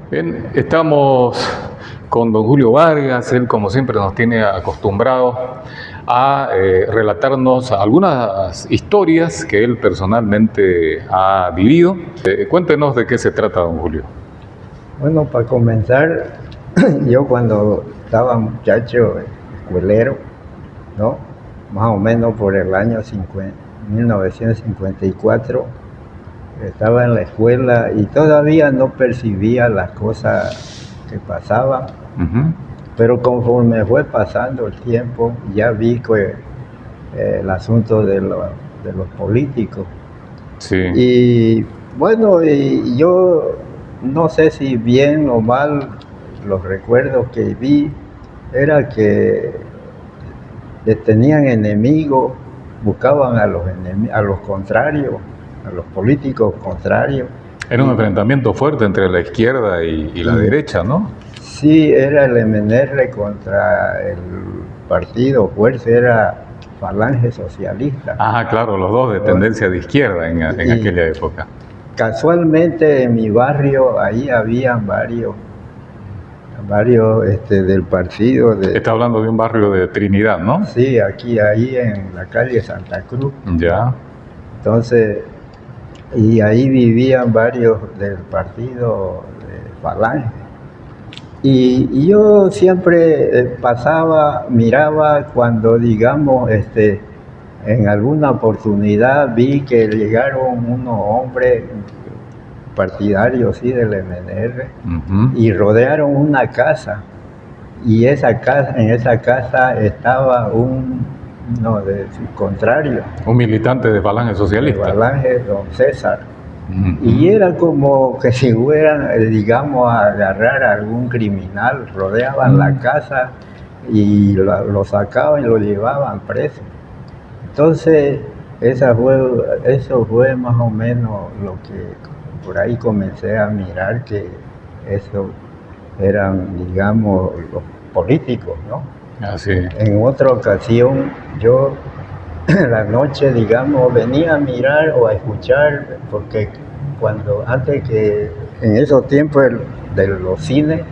Bien, estamos con don Julio Vargas. Él, como siempre, nos tiene acostumbrados a relatarnos algunas historias que él personalmente ha vivido. Cuéntenos de qué se trata, don Julio. Bueno, para comenzar, yo cuando estaba muchacho escuelero, ¿no? Más o menos por el año 1954, estaba en la escuela y todavía no percibía las cosas que pasaban, pero conforme fue pasando el tiempo, ya vi que el asunto de los políticos. Sí. Y bueno, y yo no sé si bien o mal, los recuerdos que vi era que tenían enemigos, buscaban a los contrarios, a los políticos contrarios. Era un enfrentamiento fuerte entre la izquierda y la derecha, ¿no? Sí, era el MNR contra el partido Fuerza, era Falange Socialista. Ajá, claro, los dos de tendencia de izquierda en aquella época. Casualmente en mi barrio, ahí habían varios del partido. Está hablando de un barrio de Trinidad, ¿no? Sí, ahí en la calle Santa Cruz. Ya. Entonces, y ahí vivían varios del partido de Falange. Y yo siempre pasaba, miraba cuando, digamos, en alguna oportunidad vi que llegaron unos hombres partidarios, sí, del MNR, y rodearon una casa. Y en esa casa estaba uno de su contrario. Un militante de Falange Socialista. De Falange, don César. Y era como que si fueran, digamos, a agarrar a algún criminal, rodeaban la casa y lo sacaban y lo llevaban preso. Entonces, eso fue más o menos lo que por ahí comencé a mirar, que eso eran, digamos, los políticos, ¿no? Así. En otra ocasión, yo en la noche, digamos, venía a mirar o a escuchar, porque antes que en esos tiempos de los cines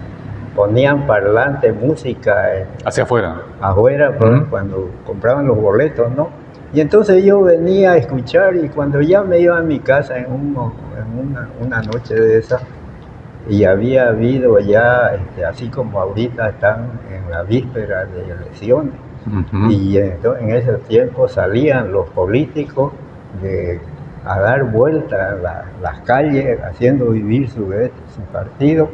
ponían parlante, música hacia afuera. Afuera, cuando compraban los boletos, ¿no? Y entonces yo venía a escuchar, y cuando ya me iba a mi casa en una noche de esas, y había habido ya, así como ahorita están en la víspera de elecciones, y en ese tiempo salían los políticos a dar vueltas a las calles, haciendo vivir su partido,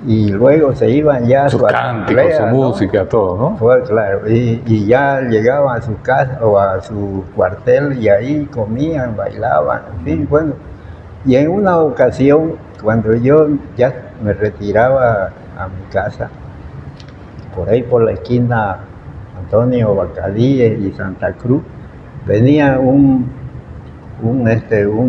y luego se iban ya a su cántico, su música, todo, ¿no? Fue claro, y ya llegaban a su casa o a su cuartel, y ahí comían, bailaban, en fin, bueno. Y en una ocasión, cuando yo ya me retiraba a mi casa, por ahí por la esquina Antonio Bacadíes y Santa Cruz, venía un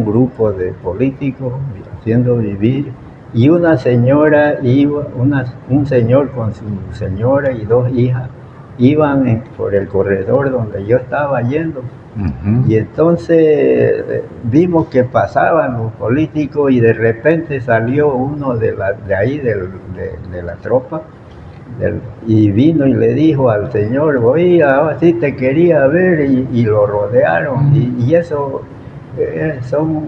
grupo de políticos haciendo vivir, y una señora un señor con su señora y dos hijas iban por el corredor donde yo estaba yendo. Y entonces vimos que pasaban los políticos, y de repente salió uno de ahí de la tropa, y vino y le dijo al señor: oye, ahora sí te quería ver, y lo rodearon, y eso son,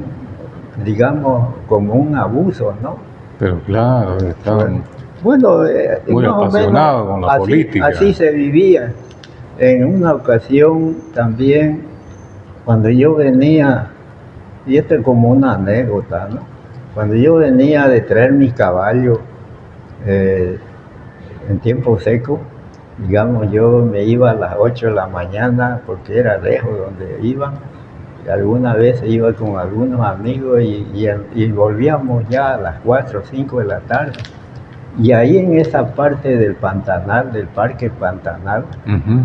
digamos, como un abuso, ¿no? Pero claro, estaban muy apasionados con la política. Así se vivía. En una ocasión también, cuando yo venía, y esto es como una anécdota, ¿no? Cuando yo venía de traer mis caballos en tiempo seco, digamos, yo me iba a las 8 de la mañana, porque era lejos donde iba. Alguna vez iba con algunos amigos y volvíamos ya a las 4 o 5 de la tarde. Y ahí en esa parte del Pantanal, del Parque Pantanal,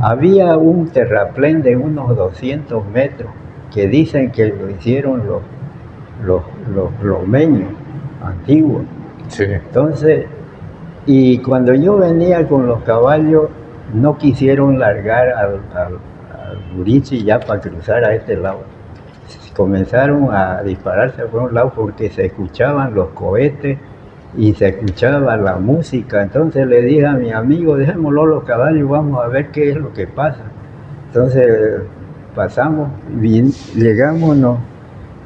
había un terraplén de unos 200 metros que dicen que lo hicieron los romeños antiguos. Sí. Entonces, y cuando yo venía con los caballos, no quisieron largar al Gurichi ya para cruzar a este lado. Comenzaron a dispararse por un lado porque se escuchaban los cohetes y se escuchaba la música. Entonces le dije a mi amigo, dejémoslo los caballos, vamos a ver qué es lo que pasa. Entonces pasamos, llegamos, ¿no?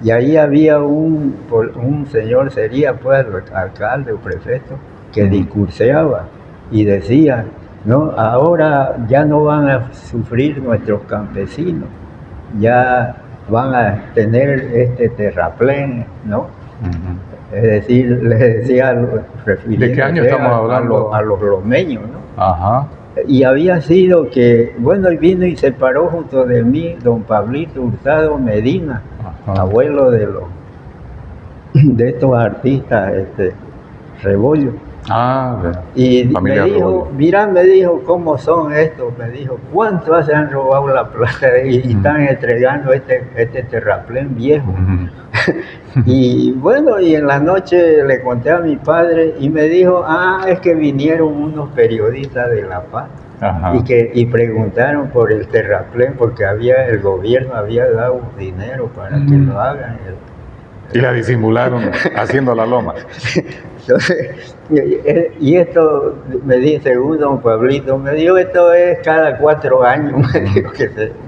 Y ahí había un señor, sería pues alcalde o prefecto, que discurseaba y decía, no, ahora ya no van a sufrir nuestros campesinos, ya van a tener este terraplén, ¿no? Es decir, les decía, ¿De qué año estamos hablando? A los lomeños, ¿no? Ajá. Y había sido que, bueno, y vino y se paró junto de mí don Pablito Hurtado Medina, abuelo de estos artistas, Rebollo. Y me dijo, mirá, me dijo, ¿cómo son estos? Me dijo, ¿cuánto se han robado la plata y están entregando este terraplén viejo? Y bueno, y en la noche le conté a mi padre y me dijo, es que vinieron unos periodistas de La Paz y preguntaron por el terraplén porque el gobierno había dado dinero para que lo hagan. Y la disimularon haciendo la loma. Entonces, y esto me dice, según don Pablito, me dijo, esto es cada 4 años, me dijo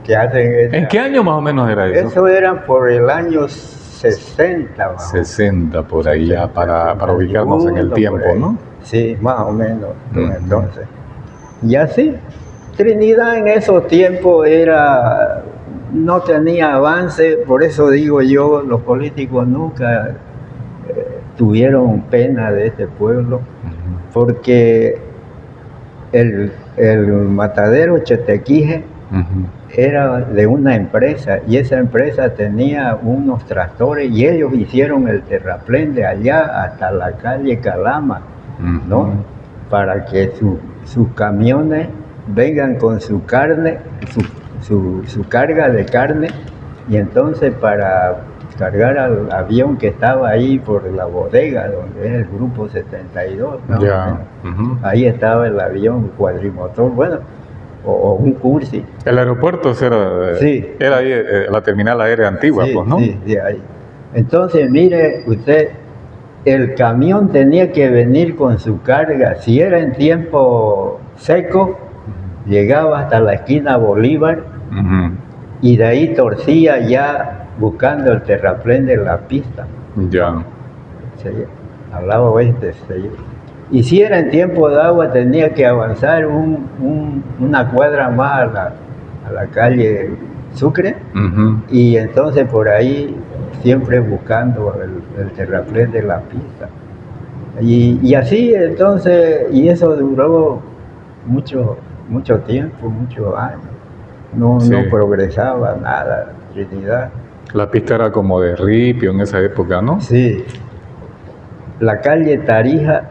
que hacen. ¿En qué año más o menos era eso? Eso era por el año 60. Más 60 por ahí, ya para ubicarnos en el tiempo, ¿no? Sí, más o menos. Entonces, y así, Trinidad en esos tiempos no tenía avance, por eso digo yo, los políticos nunca tuvieron pena de este pueblo, porque el matadero Chetequije era de una empresa y esa empresa tenía unos tractores y ellos hicieron el terraplén de allá hasta la calle Calama, ¿no? Para que sus camiones vengan con su carne, su carga de carne, y entonces para cargar al avión que estaba ahí por la bodega, donde es el grupo 72, ¿no? Ahí estaba el avión cuadrimotor, bueno, o un Cursi. El aeropuerto era ahí, la terminal aérea antigua, sí, pues, ¿no? Sí, ahí. Entonces, mire usted, el camión tenía que venir con su carga, si era en tiempo seco, llegaba hasta la esquina Bolívar, y de ahí torcía ya buscando el terraplén de la pista. Ya. Sí, al lado oeste. Sí. Y si era en tiempo de agua, tenía que avanzar una cuadra más a la calle Sucre, y entonces por ahí siempre buscando el terraplén de la pista. Y así entonces, y eso duró mucho tiempo, muchos años. No progresaba nada, Trinidad. La pista era como de ripio en esa época, ¿no? Sí. La calle Tarija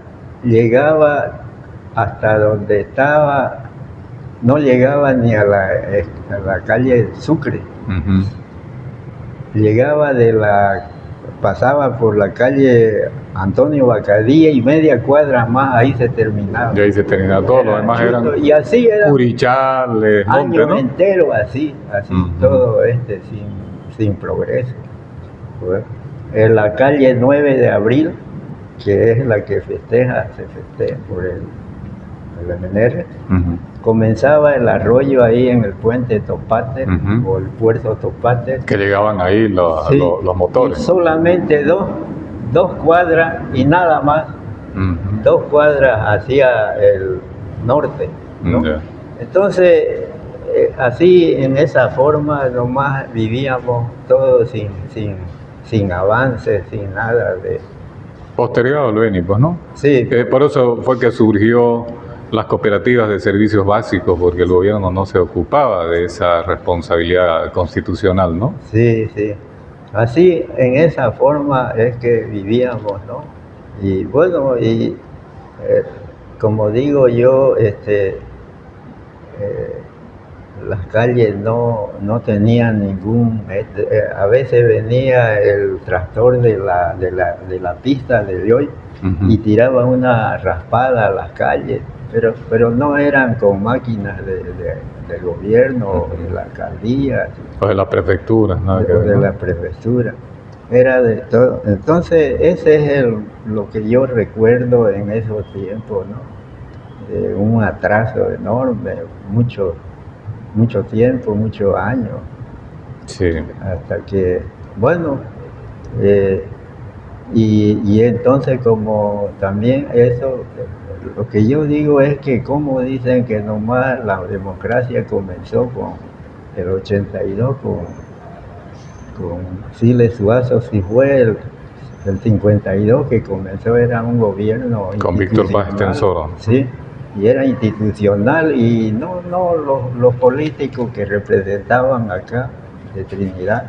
llegaba hasta donde estaba, no llegaba ni a la calle Sucre. Llegaba pasaba por la calle Antonio Bacadía y media cuadra más, ahí se terminaba. Y ahí se terminaba, todo lo demás eran y así era Curichales, años enteros, así, todo sin progreso. Pues, en la calle 9 de abril, que es la que se festeja por el MNR, comenzaba el arroyo ahí en el puente Topate, o el puerto Topate. Que llegaban ahí los motores. Y solamente dos cuadras y nada más, 2 cuadras hacia el norte, ¿no? Entonces, así en esa forma nomás vivíamos todos sin avance, sin nada de... Posterior al Beni, pues, ¿no? Sí. Por eso fue que surgió las cooperativas de servicios básicos, porque el gobierno no se ocupaba de esa responsabilidad constitucional, ¿no? Sí. Así, en esa forma es que vivíamos, ¿no? Y bueno, como digo yo, las calles no tenían ningún... a veces venía el tractor de la pista de hoy y tiraba una raspada a las calles, pero no eran con máquinas del gobierno o de la alcaldía. O de la prefectura, nada que ver, de ¿no? la prefectura. era de todo. Entonces, ese es lo que yo recuerdo en esos tiempos, ¿no? Un atraso enorme, mucho tiempo, muchos años, Sí, hasta que, bueno, eh, y entonces como también eso, lo que yo digo es que como dicen que nomás la democracia comenzó con el 82, con Siles Suazo, si fue el 52 que comenzó, era un gobierno con Víctor Paz institucional, Estenssoro. sí, y era institucional y no los políticos que representaban acá de Trinidad,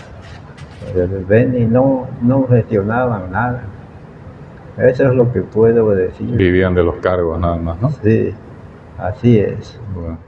del Beni, no gestionaban nada. Eso es lo que puedo decir. Vivían de los cargos nada más, ¿no? Sí, así es. Bueno.